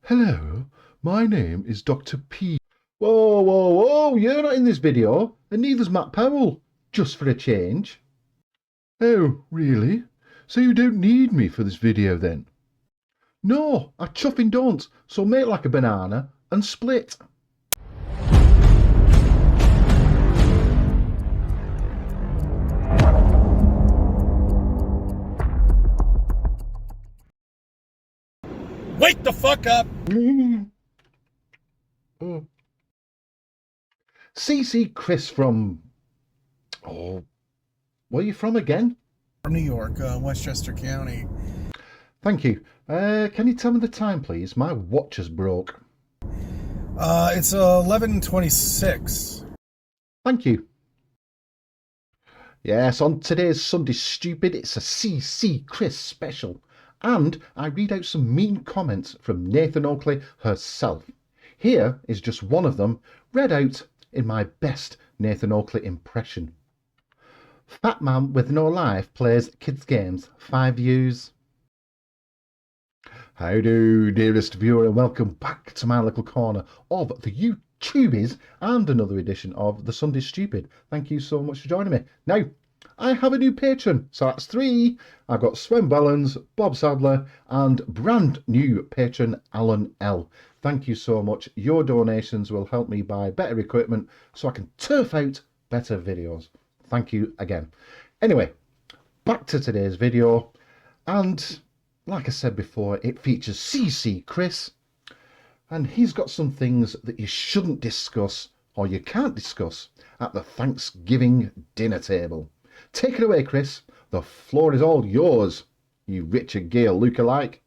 Hello, my name is Dr. P. Whoa, whoa, whoa, you're not in this video, and neither's Matt Powell, just for a change. Oh, really? So you don't need me for this video then? No, I chuffing don't, so make like a banana and split. Wake the fuck up! Oh. CC Chris from... Oh, where are you from again? From New York, Westchester County. Thank you. Can you tell me the time, please? My watch has broke. It's 11:26. Thank you. Yes, on today's Sunday Stupid, it's a CC Chris special. And I read out some mean comments from Nathan Oakley herself. Here is just one of them, read out in my best Nathan Oakley impression. Fat man with no life plays kids' games. 5 views. How do, dearest viewer, and welcome back to my little corner of the YouTubies and another edition of the Sunday Stupid. Thank you so much for joining me. Now, I have a new patron, so that's 3. I've got Swen Bellens, Bob Sadler, and brand new patron Alan L. Thank you so much. Your donations will help me buy better equipment so I can turf out better videos. Thank you again. Anyway, back to today's video, and like I said before, it features CC Chris, and he's got some things that you shouldn't discuss or you can't discuss at the Thanksgiving dinner table. Take it away, Chris. The floor is all yours, you Richard Gere lookalike.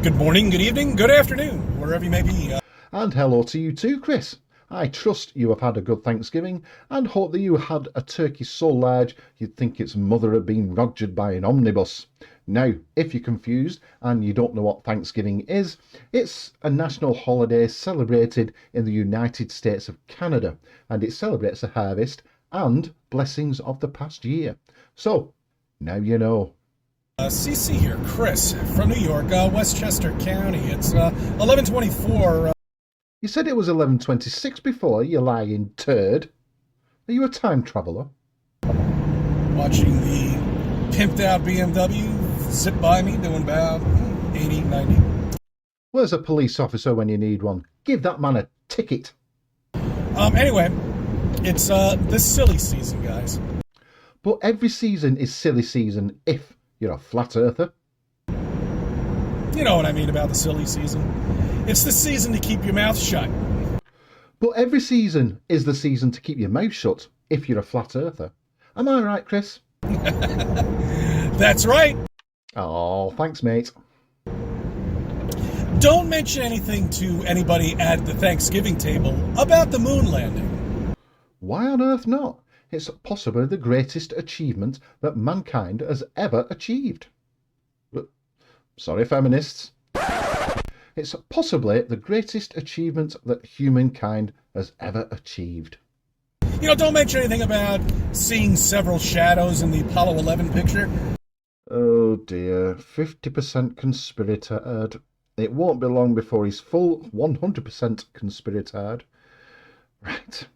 Good morning, good evening, good afternoon, wherever you may be. And hello to you too, Chris. I trust you have had a good Thanksgiving and hope that you had a turkey so large you'd think its mother had been rogered by an omnibus. Now, if you're confused and you don't know what Thanksgiving is, it's a national holiday celebrated in the United States of Canada, and it celebrates the harvest and blessings of the past year. So, now you know. CC here, Chris, from New York, Westchester County. It's 11:24. You said it was 11:26 before, you lying turd. Are you a time traveller? Watching the pimped out BMW zip by me, doing about 80, 90. Where's a police officer when you need one? Give that man a ticket. Anyway, it's this silly season, guys. But every season is silly season if you're a flat earther. You know what I mean about the silly season. It's the season to keep your mouth shut. But every season is the season to keep your mouth shut if you're a flat earther. Am I right, Chris? That's right. Oh, thanks, mate. Don't mention anything to anybody at the Thanksgiving table about the moon landing. Why on earth not? It's possibly the greatest achievement that mankind has ever achieved. Sorry, feminists. It's possibly the greatest achievement that humankind has ever achieved. You know, don't mention anything about seeing several shadows in the Apollo 11 picture. Oh dear, 50% conspiratard. It won't be long before he's full 100% conspiratard. Right.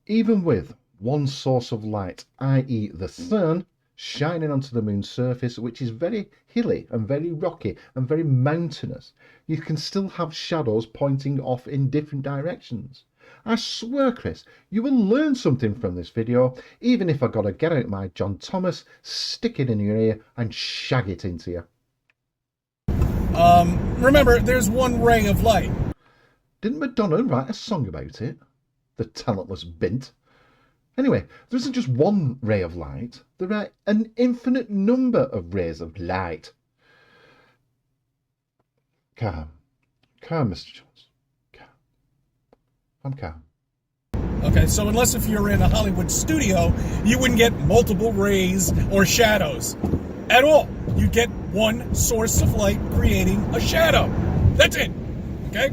Even with one source of light, i.e. the sun, shining onto the moon's surface, which is very hilly and very rocky and very mountainous, you can still have shadows pointing off in different directions. I swear, Chris, you will learn something from this video, even if I gotta get out my John Thomas, stick it in your ear and shag it into you. Remember, there's one ray of light. Didn't Madonna write a song about it? The talentless bint. Anyway, there isn't just one ray of light. There are an infinite number of rays of light. Calm. Calm, Mr. Jones. Calm. I'm calm. Okay, so unless if you're in a Hollywood studio, you wouldn't get multiple rays or shadows at all. You get one source of light creating a shadow. That's it. Okay?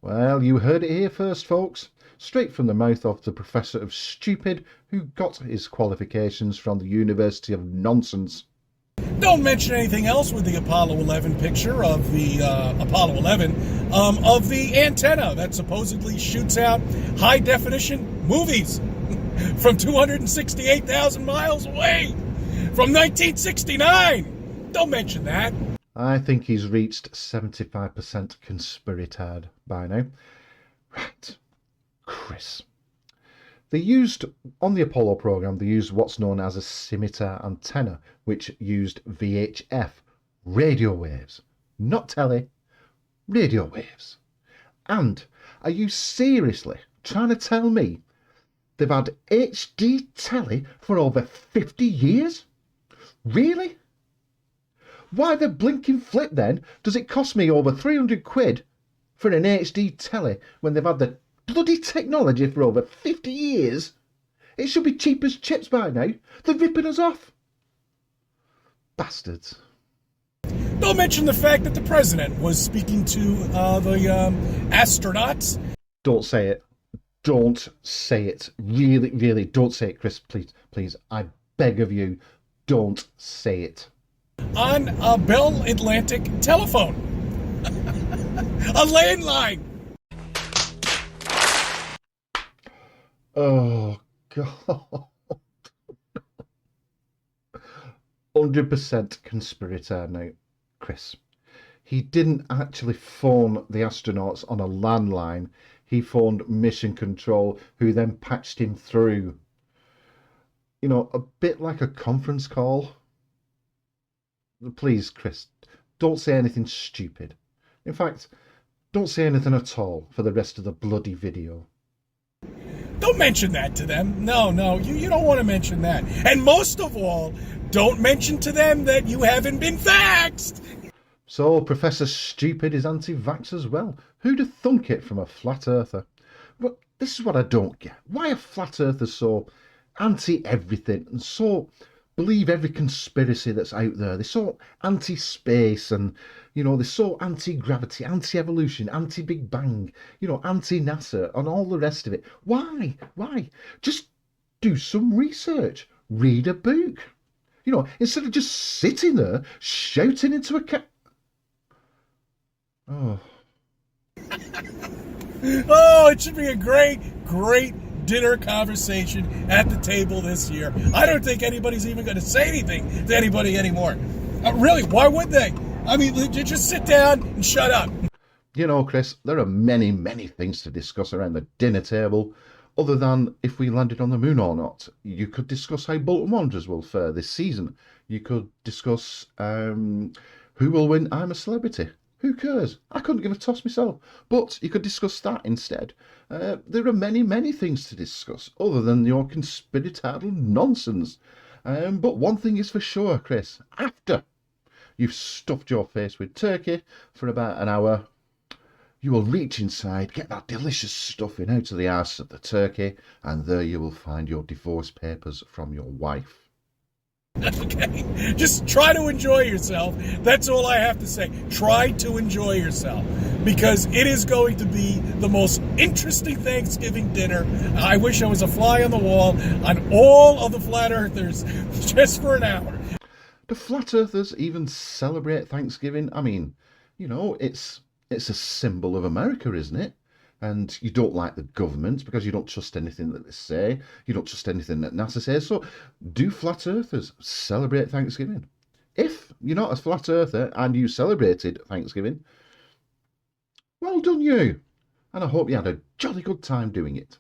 Well, you heard it here first, folks. Straight from the mouth of the Professor of Stupid, who got his qualifications from the University of Nonsense. Don't mention anything else with the Apollo 11 picture of the Apollo 11 of the antenna that supposedly shoots out high definition movies from 268,000 miles away from 1969. Don't mention that. I think he's reached 75% conspiritard by now. Right, Chris. They used, on the Apollo program, they used what's known as a scimitar antenna, which used VHF, radio waves, not telly, radio waves. And are you seriously trying to tell me they've had HD telly for over 50 years? Really? Why the blinking flip then does it cost me over 300 quid for an HD telly when they've had the bloody technology for over 50 years? It should be cheap as chips by now. They're ripping us off. Bastards. Don't mention the fact that the president was speaking to the astronauts. Don't say it. Don't say it. Really, really, don't say it, Chris. Please, please. I beg of you, don't say it. On a Bell Atlantic telephone. A landline. Oh, God. 100% conspirator now, Chris. He didn't actually phone the astronauts on a landline. He phoned Mission Control, who then patched him through. You know, a bit like a conference call. Please, Chris, don't say anything stupid. In fact, don't say anything at all for the rest of the bloody video. Don't mention that to them. No, you don't want to mention that. And most of all, don't mention to them that you haven't been vaxxed. So, Professor Stupid is anti-vax as well. Who'd have thunk it from a flat earther? Well, this is what I don't get. Why are flat earthers so anti-everything and so believe every conspiracy that's out there? They're so anti-space and, you know, they're so anti-gravity, anti-evolution, anti-Big Bang, you know, anti-NASA and all the rest of it. Why? Why? Just do some research. Read a book. You know, instead of just sitting there shouting into a Oh. Oh, it should be a great dinner conversation at the table this year. I don't think anybody's even going to say anything to anybody anymore. Really, why would they? I mean, just sit down and shut up. You know, Chris, there are many, many things to discuss around the dinner table, other than if we landed on the moon or not. You could discuss how Bolton Wanderers will fare this season. You could discuss who will win I'm a Celebrity. Who cares? I couldn't give a toss myself. But you could discuss that instead. There are many, many things to discuss other than your conspiratorial nonsense. But one thing is for sure, Chris. After you've stuffed your face with turkey for about an hour, you will reach inside, get that delicious stuffing out of the arse of the turkey, and there you will find your divorce papers from your wife. Okay, just try to enjoy yourself. That's all I have to say. Try to enjoy yourself, because it is going to be the most interesting Thanksgiving dinner. I wish I was a fly on the wall on all of the flat earthers just for an hour. Do flat earthers even celebrate Thanksgiving? I mean, you know, it's a symbol of America, isn't it? And you don't like the government because you don't trust anything that they say. You don't trust anything that NASA says. So do flat earthers celebrate Thanksgiving? If you're not a flat earther and you celebrated Thanksgiving, well done you. And I hope you had a jolly good time doing it.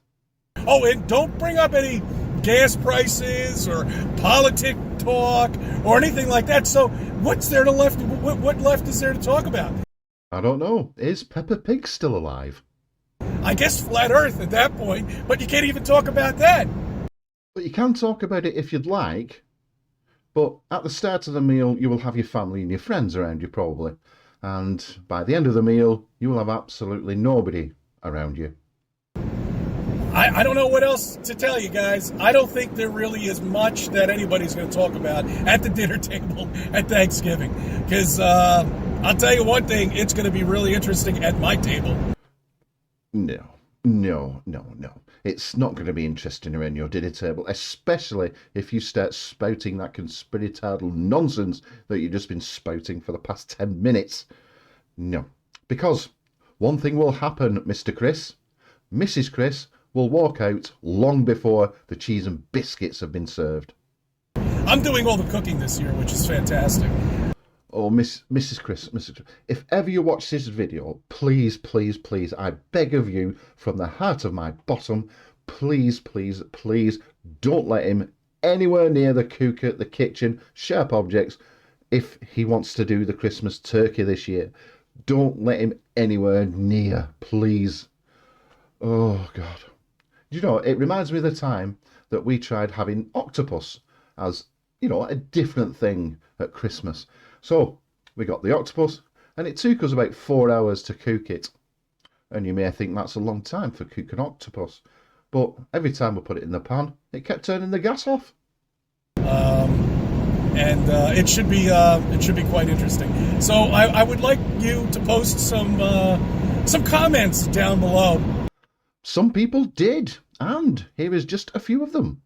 Oh, and don't bring up any gas prices or politic talk or anything like that. So what's there to left? What left is there to talk about? I don't know. Is Peppa Pig still alive? I guess flat earth at that point, but you can't even talk about that. But you can talk about it if you'd like. But at the start of the meal, you will have your family and your friends around you probably. And by the end of the meal, you will have absolutely nobody around you. I don't know what else to tell you guys. I don't think there really is much that anybody's going to talk about at the dinner table at Thanksgiving. Because I'll tell you one thing, it's going to be really interesting at my table. No. It's not going to be interesting around your dinner table, especially if you start spouting that conspiratorial nonsense that you've just been spouting for the past 10 minutes. No, because one thing will happen, Mr. Chris. Mrs. Chris will walk out long before the cheese and biscuits have been served. I'm doing all the cooking this year, which is fantastic. Oh, Mrs. Chris, if ever you watch this video, please, please, please, I beg of you from the heart of my bottom, please, please, please don't let him anywhere near the cooker, the kitchen, sharp objects. If he wants to do the Christmas turkey this year, don't let him anywhere near, please. Oh, God. You know, it reminds me of the time that we tried having octopus as, you know, a different thing at Christmas. So we got the octopus, and it took us about 4 hours to cook it. And you may think that's a long time for cooking octopus, but every time we put it in the pan, it kept turning the gas off. It should be quite interesting. So I would like you to post some comments down below. Some people did, and here is just a few of them.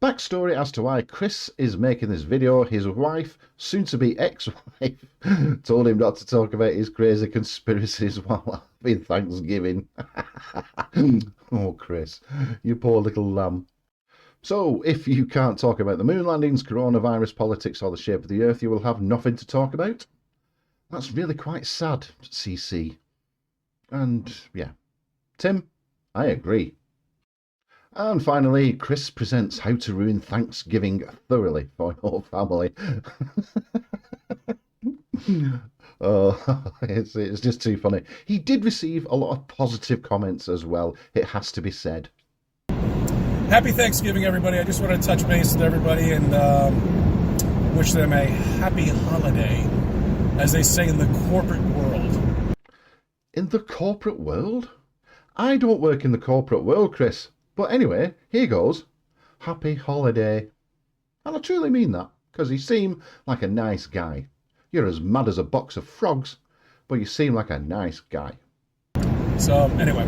Backstory as to why Chris is making this video. His wife, soon-to-be ex-wife, told him not to talk about his crazy conspiracies while having Thanksgiving. Oh, Chris, you poor little lamb. So, if you can't talk about the moon landings, coronavirus, politics, or the shape of the earth, you will have nothing to talk about. That's really quite sad, CC. And, yeah. Tim, I agree. And finally, Chris presents how to ruin Thanksgiving thoroughly for your family. Oh, it's just too funny. He did receive a lot of positive comments as well, it has to be said. Happy Thanksgiving, everybody. I just want to touch base with everybody and wish them a happy holiday, as they say in the corporate world. In the corporate world? I don't work in the corporate world, Chris. But anyway, here goes. Happy holiday. And I truly mean that, because you seem like a nice guy. You're as mad as a box of frogs, but you seem like a nice guy. So, anyway,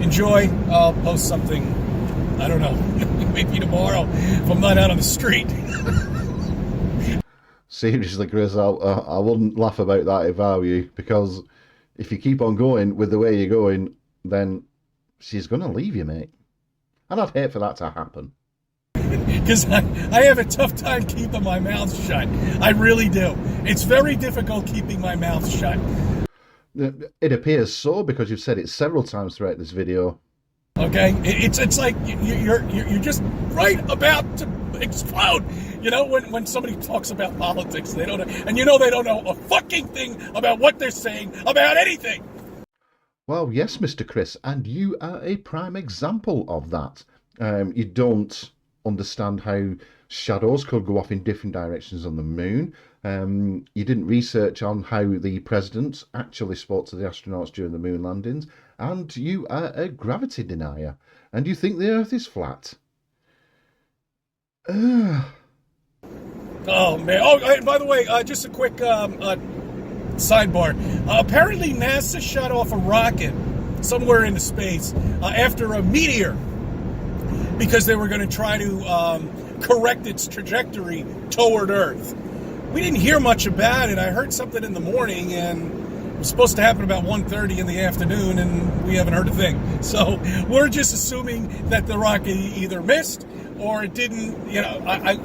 enjoy. I'll post something, I don't know, maybe tomorrow if I'm not out on the street. Seriously, Chris, I wouldn't laugh about that if I were you, because if you keep on going with the way you're going, then she's going to leave you, mate. And I'd hate for that to happen. Because I have a tough time keeping my mouth shut. I really do. It's very difficult keeping my mouth shut. It appears so, because you've said it several times throughout this video. Okay? It's like you're just right about to explode. You know, when somebody talks about politics, they don't know, and you know they don't know a fucking thing about what they're saying about anything. Well, yes, Mr. Chris, and you are a prime example of that. You don't understand how shadows could go off in different directions on the moon. You didn't research on how the president actually spoke to the astronauts during the moon landings, and you are a gravity denier, and you think the Earth is flat. Oh, man. Oh, and by the way, just a quick sidebar. Apparently NASA shot off a rocket somewhere into space after a meteor because they were going to try to correct its trajectory toward Earth. We didn't hear much about it. I heard something in the morning, and it was supposed to happen about 1:30 in the afternoon, and we haven't heard a thing. So we're just assuming that the rocket either missed or it didn't, you know,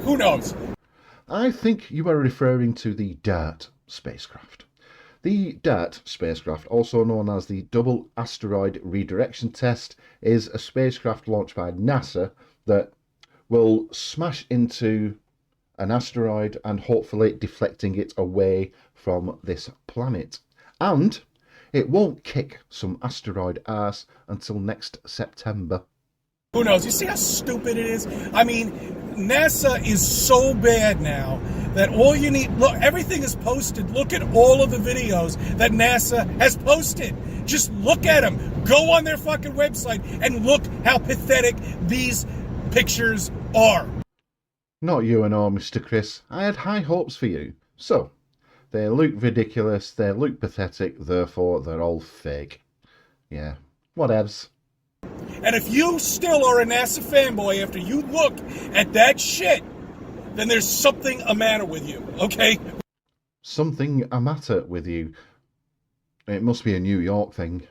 who knows? I think you are referring to the DART spacecraft. The DART spacecraft, also known as the Double Asteroid Redirection Test, is a spacecraft launched by NASA that will smash into an asteroid and hopefully deflecting it away from this planet. And it won't kick some asteroid arse until next September. Who knows? You see how stupid it is? I mean, NASA is so bad now that all you need, look, everything is posted. Look at all of the videos that NASA has posted. Just look at them. Go on their fucking website and look how pathetic these pictures are. Not you and all, Mr. Chris. I had high hopes for you. So, they look ridiculous, they look pathetic, therefore they're all fake. Yeah, whatevs. And if you still are a NASA fanboy after you look at that shit, then there's something a matter with you, okay? Something a matter with you. It must be a New York thing.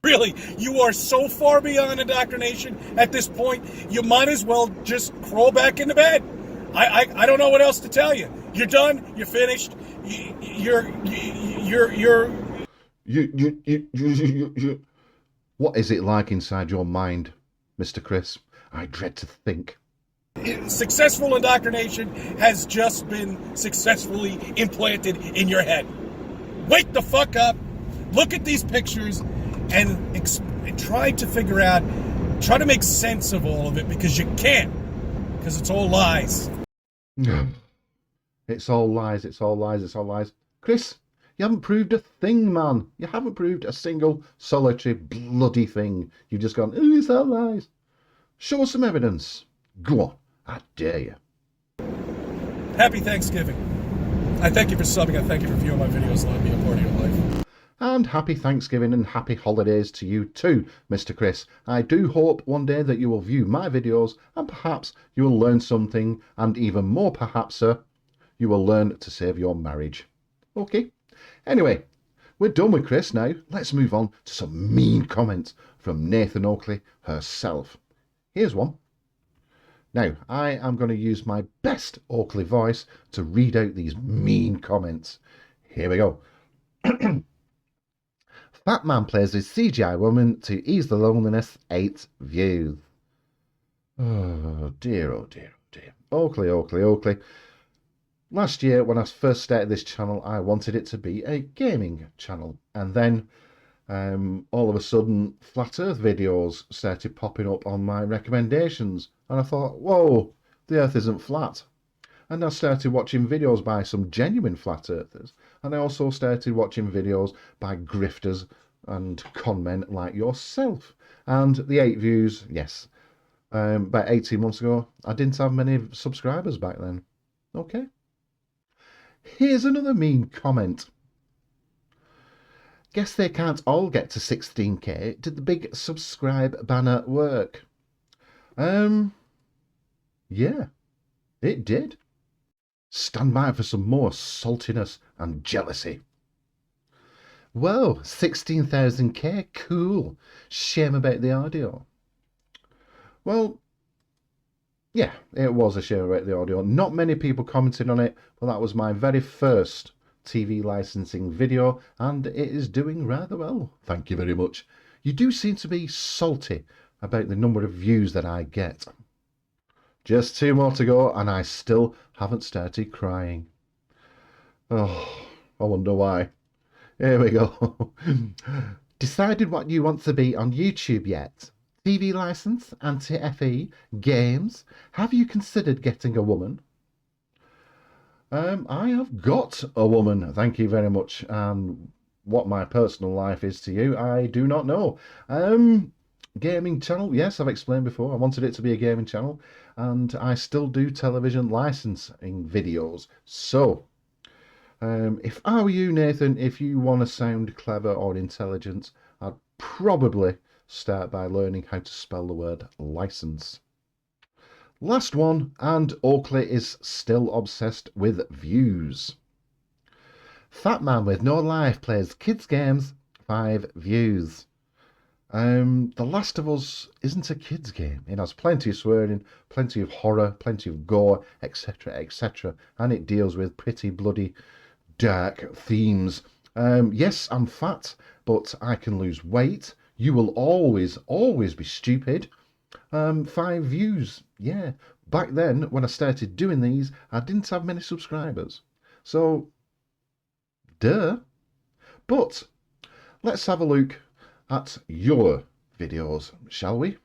Really, you are so far beyond indoctrination at this point, you might as well just crawl back into bed. I don't know what else to tell you. You're done. You're finished. You're. What is it like inside your mind, Mr. Chris? I dread to think. Successful indoctrination has just been successfully implanted in your head. Wake the fuck up. Look at these pictures and try to figure out, try to make sense of all of it, because you can't, because it's all lies. It's all lies, it's all lies, it's all lies. Chris, you haven't proved a thing, man. You haven't proved a single solitary bloody thing. You've just gone, oh, it's all lies. Show us some evidence. Go on, I dare you. Happy Thanksgiving. I thank you for subbing. I thank you for viewing my videos and letting me be a part of your life. And happy Thanksgiving and happy holidays to you too, Mr. Chris. I do hope one day that you will view my videos and perhaps you will learn something, and even more perhaps, sir, you will learn to save your marriage. Okay. Anyway, we're done with Chris now. Let's move on to some mean comments from Nathan Oakley herself. Here's one. Now, I am going to use my best Oakley voice to read out these mean comments. Here we go. Fat man plays with CGI woman to ease the loneliness. 8 views. Oh dear, oh dear, oh dear. Oakley, Oakley, Oakley. Last year, when I first started this channel, I wanted it to be a gaming channel. And then, all of a sudden, Flat Earth videos started popping up on my recommendations. And I thought, whoa, the Earth isn't flat. And I started watching videos by some genuine Flat Earthers. And I also started watching videos by grifters and con men like yourself. And the 8 views, yes. About 18 months ago, I didn't have many subscribers back then. Okay. Here's another mean comment. Guess they can't all get to 16k. Did the big subscribe banner work? Yeah, it did. Stand by for some more saltiness and jealousy. Whoa, 16,000k, cool. Shame about the audio. Well, yeah, it was a shame about the audio. Not many people commented on it, but that was my very first TV licensing video, and it is doing rather well. Thank you very much. You do seem to be salty about the number of views that I get. Just 2 more to go, and I still haven't started crying. Oh, I wonder why. Here we go. Decided what you want to be on YouTube yet? TV license, anti-FE, games. Have you considered getting a woman? I have got a woman, thank you very much. And what my personal life is to you, I do not know. Gaming channel, yes, I've explained before. I wanted it to be a gaming channel, and I still do television licensing videos. So, if I were you, Nathan, if you want to sound clever or intelligent, I'd probably start by learning how to spell the word license. Last one, and Oakley is still obsessed with views. Fat man with no life plays kids games, 5 views. The Last of Us isn't a kids game. It has plenty of swearing, plenty of horror, plenty of gore, etc, etc, and it deals with pretty bloody dark themes. Yes, I'm fat, but I can lose weight. You will always be stupid. 5 views. Yeah, back then when I started doing these, I didn't have many subscribers. So, duh. But let's have a look at your videos, shall we?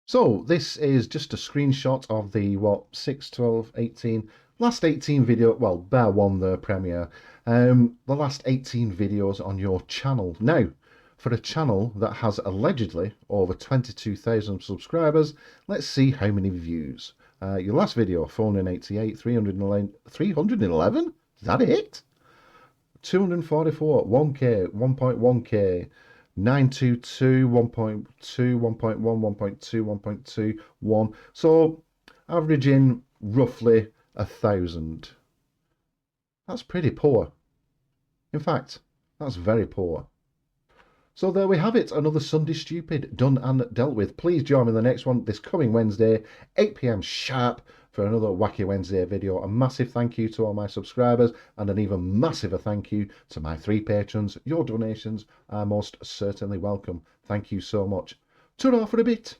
So this is just a screenshot of the 6, 12, 18, last 18 video, well, bar one the premiere, the last 18 videos on your channel. Now, for a channel that has allegedly over 22,000 subscribers, let's see how many views. Your last video, 488, 311? Is that it? 244, 1k, 1.1k, 922, 1.2, 1.1, 1.2, 1.21. So averaging roughly 1,000. That's pretty poor. In fact, that's very poor. So there we have it, another Sunday Stupid done and dealt with. Please join me in the next one this coming Wednesday, 8 p.m. sharp, for another Wacky Wednesday video. A massive thank you to all my subscribers, and an even massive thank you to my 3 patrons. Your donations are most certainly welcome. Thank you so much. Ta-ra for a bit.